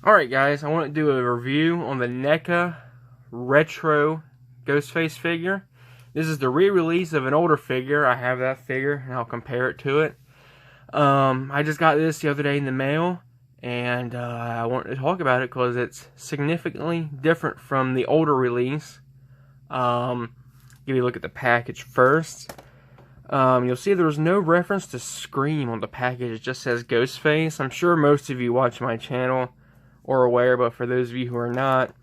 Alright guys, I want to do a review on the Neca retro Ghostface figure. This is the re-release of an older figure. I have that figure and I'll compare it to it. I just got this the other day in the mail and I wanted to talk about it because it's significantly different from the older release. Give you a look at the package first. You'll see there's no reference to Scream on the package. It just says Ghostface. I'm sure most of you watch my channel or aware, but for those of you who are not,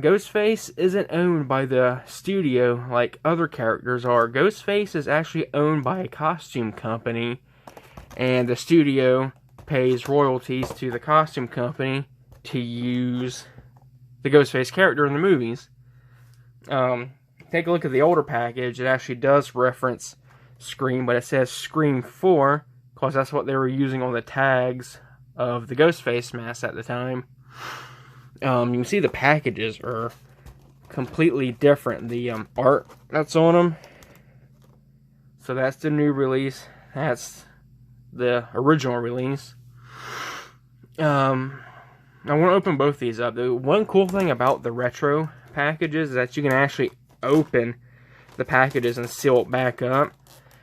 Ghostface isn't owned by the studio like other characters are. Ghostface is actually owned by a costume company, and the studio pays royalties to the costume company to use the Ghostface character in the movies. Take a look at the older package. It actually does reference Scream, but it says Scream 4 because that's what they were using on the tags of the Ghostface mask at the time. You can see the packages are completely different. The art that's on them. So that's the new release. That's the original release. I want to open both these up. The one cool thing about the retro packages is that you can actually open the packages and seal it back up.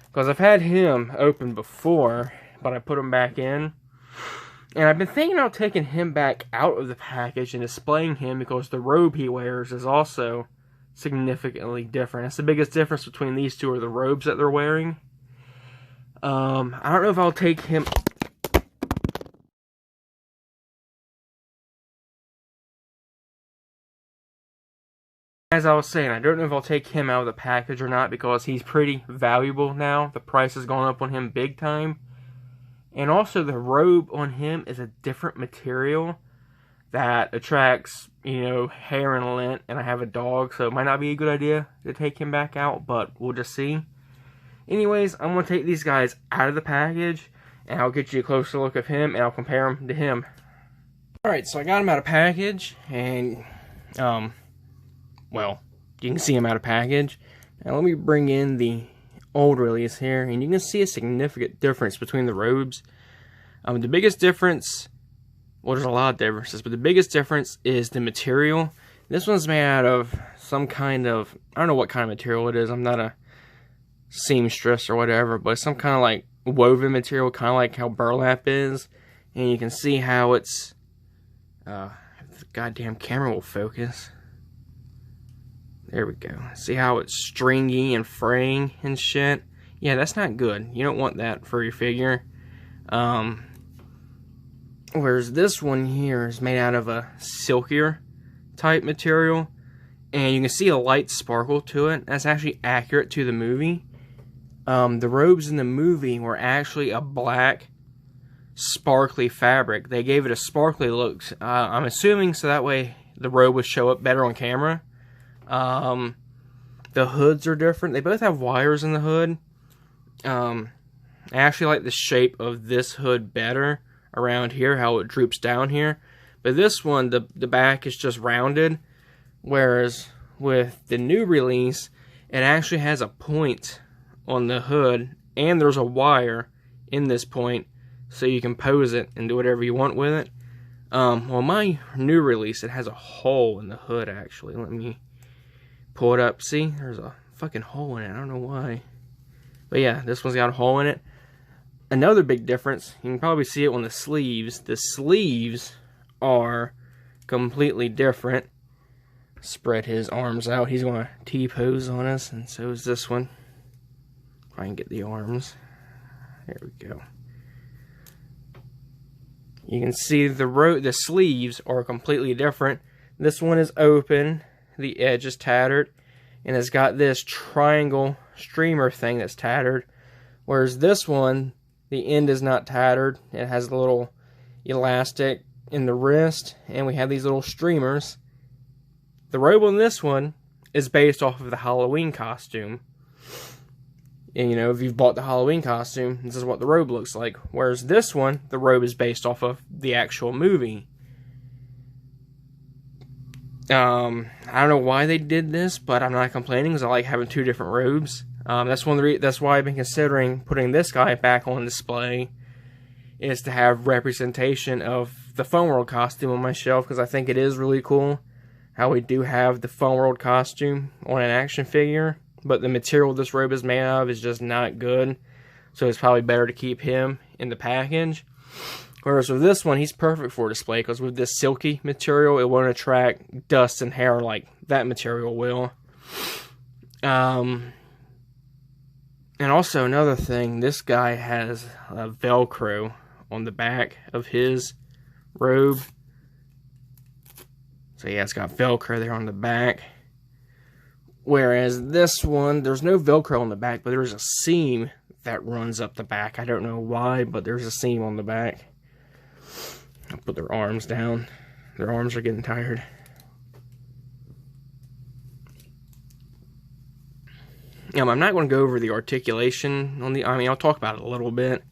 Because I've had him open before, but I put him back in. And I've been thinking about taking him back out of the package and displaying him because the robe he wears is also significantly different. That's the biggest difference between these two are the robes that they're wearing. I don't know if I'll take him... As I was saying, I don't know if I'll take him out of the package or not because he's pretty valuable now. The price has gone up on him big time. And also the robe on him is a different material that attracts, you know, hair and lint. And I have a dog, so it might not be a good idea to take him back out, but we'll just see. Anyways, I'm going to take these guys out of the package, and I'll get you a closer look of him, and I'll compare him to him. Alright, so I got him out of package, and, well, you can see him out of package. Now let me bring in the old release here, and you can see a significant difference between the robes. The biggest difference, well, there's a lot of differences, but the biggest difference is the material. This one's made out of some kind of, I don't know what kind of material it is. I'm not a seamstress or whatever, but it's some kind of like woven material, kind of like how burlap is. And you can see how it's, the goddamn camera will focus. There we go. See how it's stringy and fraying and shit? Yeah, that's not good. You don't want that for your figure. Whereas this one here is made out of a silkier type material. And you can see a light sparkle to it. That's actually accurate to the movie. The robes in the movie were actually a black, sparkly fabric. They gave it a sparkly look. I'm assuming so that way the robe would show up better on camera. The hoods are different. They both have wires in the hood. I actually like the shape of this hood better around here, how it droops down here. But this one, the back is just rounded. Whereas with the new release, it actually has a point on the hood. And there's a wire in this point. So you can pose it and do whatever you want with it. Well, my new release, it has a hole in the hood actually. Let me pull it up. See, there's a fucking hole in it. I don't know why. But yeah, this one's got a hole in it. Another big difference, you can probably see it on the sleeves. The sleeves are completely different. Spread his arms out. He's going to T-pose on us, and so is this one. If I can get the arms. There we go. You can see the sleeves are completely different. This one is open. The edge is tattered, and it's got this triangle streamer thing that's tattered, whereas this one, the end is not tattered. It has a little elastic in the wrist, and we have these little streamers. The robe on this one is based off of the Halloween costume, and you know, if you've bought the Halloween costume, this is what the robe looks like, whereas this one, the robe is based off of the actual movie. I don't know why they did this, but I'm not complaining because I like having two different robes. That's why I've been considering putting this guy back on display, is to have representation of the Fun World costume on my shelf because I think it is really cool how we do have the Fun World costume on an action figure, but the material this robe is made of is just not good, so it's probably better to keep him in the package. Whereas with this one, he's perfect for display because with this silky material, it won't attract dust and hair like that material will. And also another thing, this guy has a Velcro on the back of his robe. So yeah, it's got Velcro there on the back. Whereas this one, there's no Velcro on the back, but there's a seam that runs up the back. I don't know why, but there's a seam on the back. I'll put their arms down. Their arms are getting tired. I'm not going to go over the articulation on the... I mean, I'll talk about it a little bit,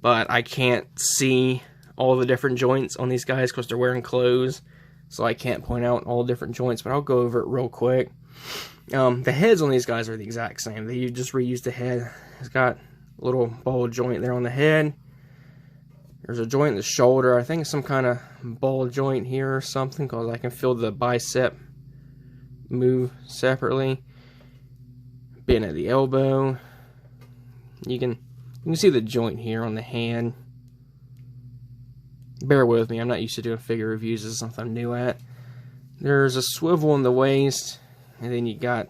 but I can't see all the different joints on these guys because they're wearing clothes, so I can't point out all the different joints, but I'll go over it real quick. The heads on these guys are the exact same. They just reused the head. It's got a little ball joint there on the head. There's a joint in the shoulder. I think it's some kind of ball joint here or something, because I can feel the bicep move separately. Bend at the elbow. You can see the joint here on the hand. Bear with me, I'm not used to doing figure reviews. This is something I'm new at. There's a swivel in the waist, and then you got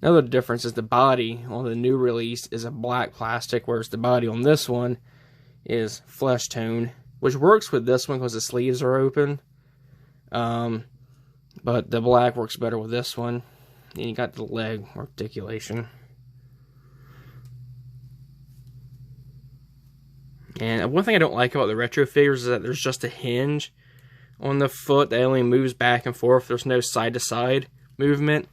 another difference is the body on the new release is a black plastic, whereas the body on this one is flesh tone, which works with this one because the sleeves are open. But the black works better with this one. And you got the leg articulation. And one thing I don't like about the retro figures is that there's just a hinge on the foot that only moves back and forth. There's no side-to-side movement.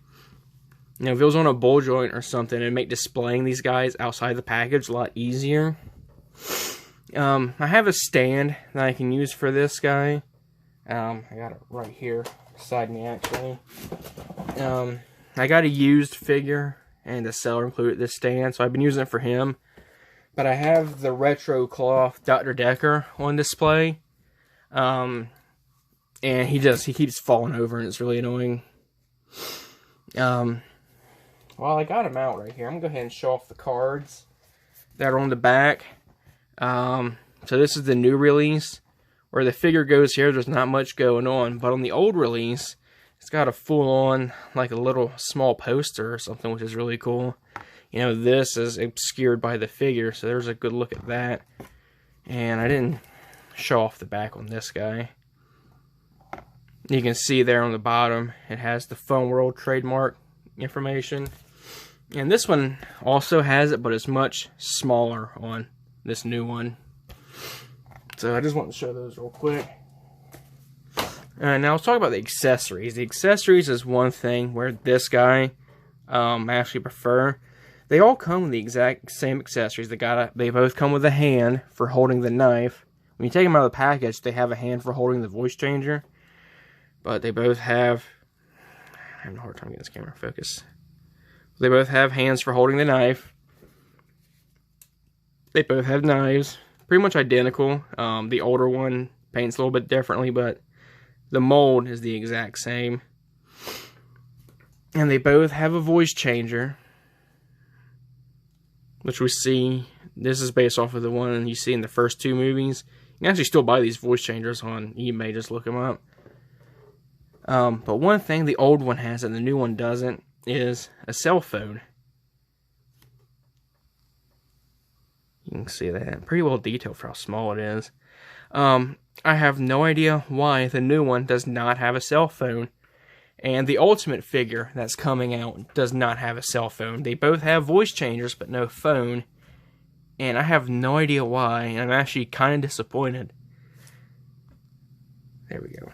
You know, if it was on a ball joint or something, it'd make displaying these guys outside the package a lot easier. I have a stand that I can use for this guy. I got it right here beside me, actually. I got a used figure, and the seller included this stand, so I've been using it for him. But I have the retro cloth Dr. Decker on display. And he keeps falling over, and it's really annoying. Well, I got him out right here. I'm going to go ahead and show off the cards that are on the back. So this is the new release. Where the figure goes here, there's not much going on. But on the old release, it's got a full-on, like a little small poster or something, which is really cool. You know, this is obscured by the figure, so there's a good look at that. And I didn't show off the back on this guy. You can see there on the bottom, it has the Fun World trademark information. And this one also has it, but it's much smaller on this new one. So I just want to show those real quick. Now let's talk about the accessories. The accessories is one thing where this guy I actually prefer. They all come with the exact same accessories. They both come with a hand for holding the knife. When you take them out of the package, they have a hand for holding the voice changer. But they both have... I'm having a hard time getting this camera focused. They both have hands for holding the knife. They both have knives. Pretty much identical. The older one paints a little bit differently, but the mold is the exact same. And they both have a voice changer, which we see. This is based off of the one you see in the first two movies. You can actually still buy these voice changers on eBay, just look them up. But one thing the old one has and the new one doesn't is a cell phone. You can see that. Pretty well detailed for how small it is. I have no idea why the new one does not have a cell phone. And the Ultimate figure that's coming out does not have a cell phone. They both have voice changers, but no phone. And I have no idea why. And I'm actually kind of disappointed. There we go.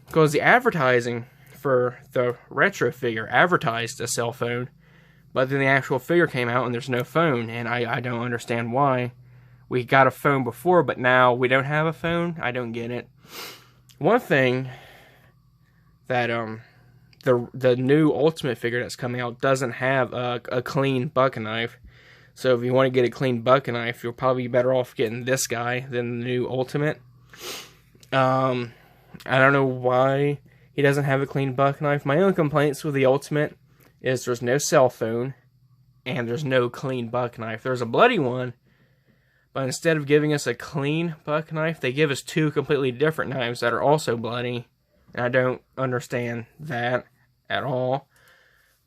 Because the advertising for the retro figure advertised a cell phone. But then the actual figure came out and there's no phone. And I don't understand why. We got a phone before, but now we don't have a phone. I don't get it. One thing that the new Ultimate figure that's coming out doesn't have a clean buck knife. So if you want to get a clean buck knife, you'll probably be better off getting this guy than the new Ultimate. I don't know why he doesn't have a clean buck knife. My only complaints with the Ultimate is there's no cell phone and there's no clean buck knife. There's a bloody one, but instead of giving us a clean buck knife, they give us two completely different knives that are also bloody. And I don't understand that at all.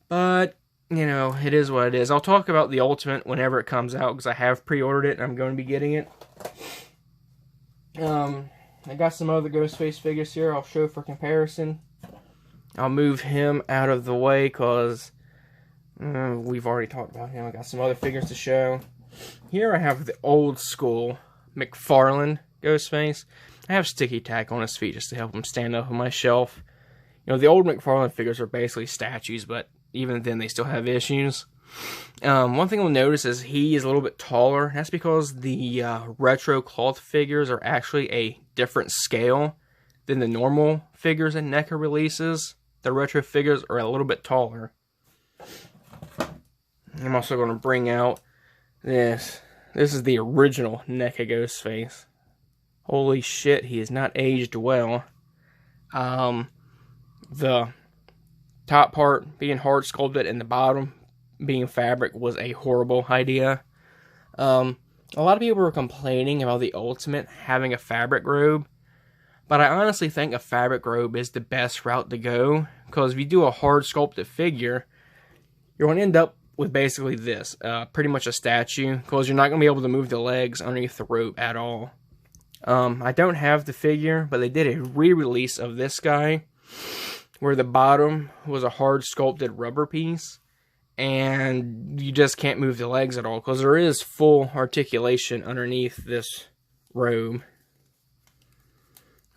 But, you know, it is what it is. I'll talk about the Ultimate whenever it comes out, because I have pre-ordered it and I'm going to be getting it. I got some other Ghostface figures here I'll show for comparison. I'll move him out of the way because we've already talked about him. I got some other figures to show. Here I have the old school McFarlane Ghostface. I have sticky tack on his feet just to help him stand up on my shelf. You know, the old McFarlane figures are basically statues, but even then they still have issues. One thing you'll notice is he is a little bit taller. That's because the retro cloth figures are actually a different scale than the normal figures in NECA releases. The retro figures are a little bit taller. I'm also going to bring out this. This is the original NECA Ghostface. Holy shit, he is not aged well. The top part being hard sculpted and the bottom being fabric was a horrible idea. A lot of people were complaining about the Ultimate having a fabric robe, but I honestly think a fabric robe is the best route to go, because if you do a hard sculpted figure, you're going to end up with basically this, pretty much a statue, because you're not going to be able to move the legs underneath the robe at all. I don't have the figure, but they did a re-release of this guy, where the bottom was a hard sculpted rubber piece, and you just can't move the legs at all, because there is full articulation underneath this robe.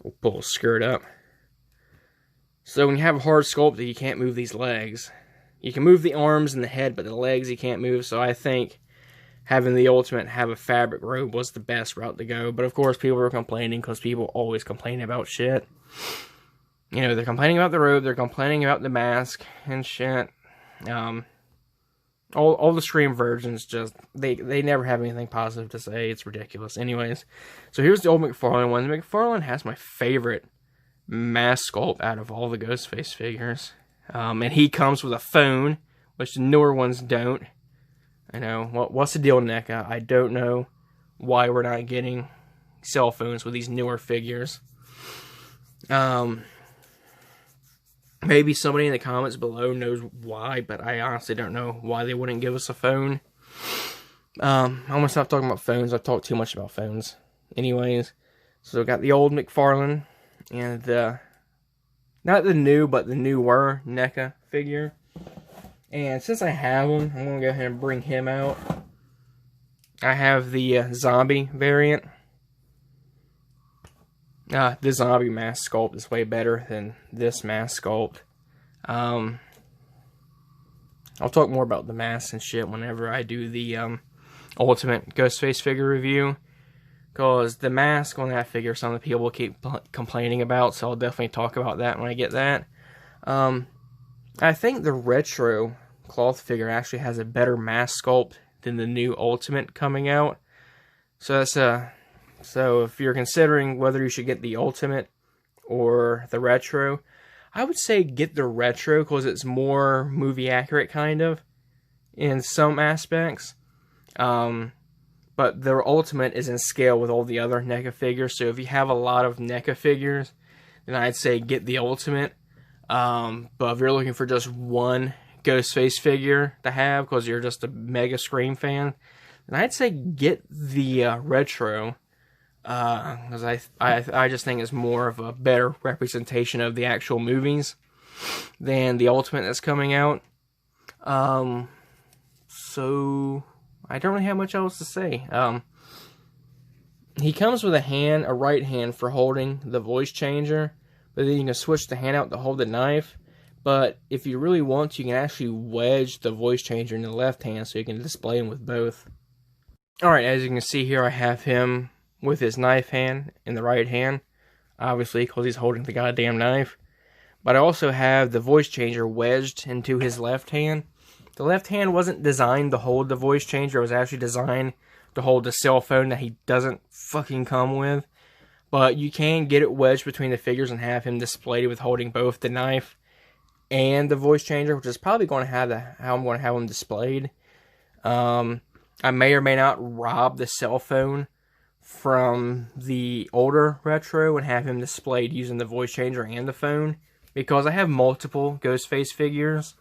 We'll pull the skirt up. So when you have a hard sculpt, you can't move these legs. You can move the arms and the head, but the legs you can't move, so I think having the Ultimate have a fabric robe was the best route to go. But of course, people were complaining, because people always complain about shit. You know, they're complaining about the robe, they're complaining about the mask and shit. All the stream versions just, they never have anything positive to say. It's ridiculous. Anyways, so here's the old McFarlane one. The McFarlane has my favorite mask sculpt out of all the Ghostface figures. And he comes with a phone, which the newer ones don't. I know, what's the deal, NECA? I don't know why we're not getting cell phones with these newer figures. Maybe somebody in the comments below knows why, but I honestly don't know why they wouldn't give us a phone. I'm going to stop talking about phones. I've talked too much about phones. Anyways, so got the old McFarlane and the, not the new, but the newer NECA figure. And since I have him, I'm going to go ahead and bring him out. I have the zombie variant. The zombie mask sculpt is way better than this mask sculpt. I'll talk more about the masks and shit whenever I do the Ultimate Ghostface figure review, because the mask on that figure some of the people keep complaining about, so I'll definitely talk about that when I get that. I think the retro cloth figure actually has a better mask sculpt than the new Ultimate coming out. So that's so if you're considering whether you should get the Ultimate or the retro, I would say get the retro, because it's more movie accurate kind of in some aspects. But the Ultimate is in scale with all the other NECA figures, so if you have a lot of NECA figures, then I'd say get the Ultimate. But if you're looking for just one Ghostface figure to have, because you're just a mega Scream fan, then I'd say get the retro. Because I just think it's more of a better representation of the actual movies than the Ultimate that's coming out. So I don't really have much else to say. He comes with a right hand for holding the voice changer, but then you can switch the hand out to hold the knife. But if you really want to, you can actually wedge the voice changer in the left hand so you can display him with both. Alright, as you can see here, I have him with his knife hand in the right hand, obviously because he's holding the goddamn knife. But I also have the voice changer wedged into his left hand. The left hand wasn't designed to hold the voice changer, it was actually designed to hold the cell phone that he doesn't fucking come with. But you can get it wedged between the figures and have him displayed with holding both the knife and the voice changer, which is probably going to have how I'm going to have him displayed. I may or may not rob the cell phone from the older retro and have him displayed using the voice changer and the phone, because I have multiple Ghostface figures,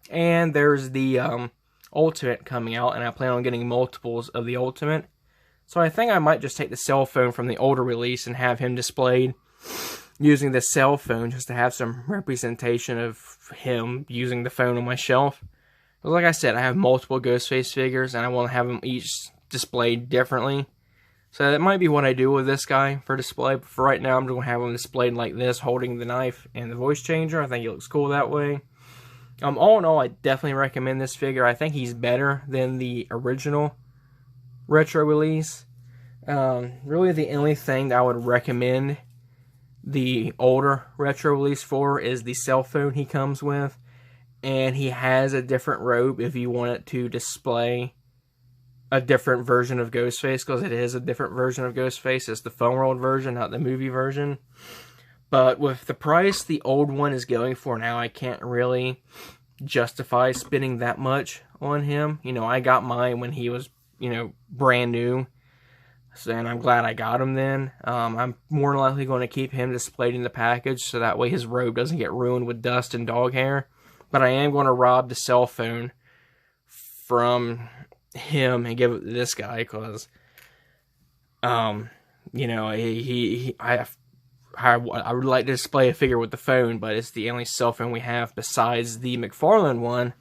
and there's the Ultimate coming out, and I plan on getting multiples of the Ultimate. So I think I might just take the cell phone from the older release and have him displayed using the cell phone, just to have some representation of him using the phone on my shelf. But like I said, I have multiple Ghostface figures, and I want to have them each displayed differently. So that might be what I do with this guy for display. But for right now, I'm going to have him displayed like this, holding the knife and the voice changer. I think he looks cool that way. All in all, I definitely recommend this figure. I think he's better than the original retro release. Really the only thing that I would recommend the older retro release for is the cell phone he comes with, and he has a different robe if you want it to display a different version of Ghostface, because it is a different version of Ghostface. It's the phone world version, not the movie version. But with the price the old one is going for now, I can't really justify spending that much on him. You know, I got mine when he was, you know, brand new. So, and I'm glad I got him then. I'm more than likely going to keep him displayed in the package, so that way his robe doesn't get ruined with dust and dog hair. But I am going to rob the cell phone from him and give it to this guy, because, you know, I would like to display a figure with the phone, but it's the only cell phone we have besides the McFarlane one.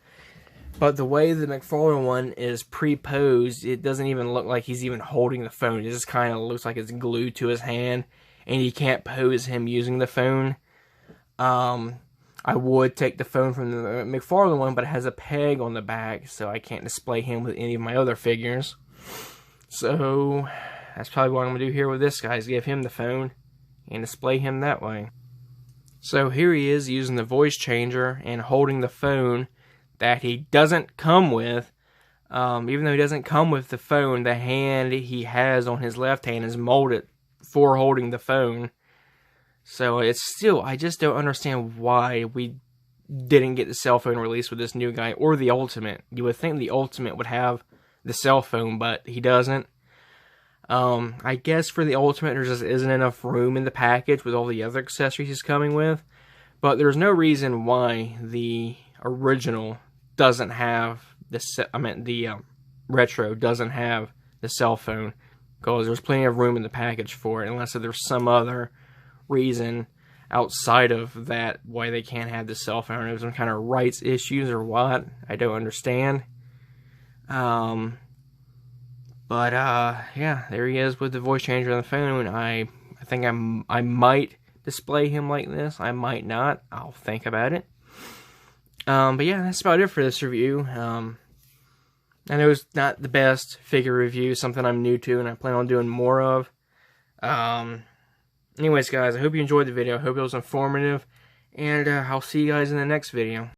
But the way the McFarlane one is pre-posed, it doesn't even look like he's even holding the phone. It just kind of looks like it's glued to his hand, and you can't pose him using the phone. I would take the phone from the McFarlane one, but it has a peg on the back, so I can't display him with any of my other figures. So that's probably what I'm going to do here with this guy, is give him the phone and display him that way. So here he is using the voice changer and holding the phone that he doesn't come with. Even though he doesn't come with the phone, the hand he has on his left hand is molded for holding the phone. So it's still, I just don't understand why we didn't get the cell phone release with this new guy, or the Ultimate. You would think the Ultimate would have the cell phone, but he doesn't. I guess for the Ultimate, there just isn't enough room in the package with all the other accessories he's coming with. But there's no reason why the original doesn't have the retro doesn't have the cell phone, because there's plenty of room in the package for it, unless there's some other reason outside of that why they can't have the cell phone. There's some kind of rights issues or what, I don't understand. But yeah, there he is with the voice changer on the phone. I think I might display him like this. I might not. I'll think about it. But yeah, that's about it for this review. I know it's not the best figure review, something I'm new to and I plan on doing more of. Anyways, guys, I hope you enjoyed the video. I hope it was informative, and I'll see you guys in the next video.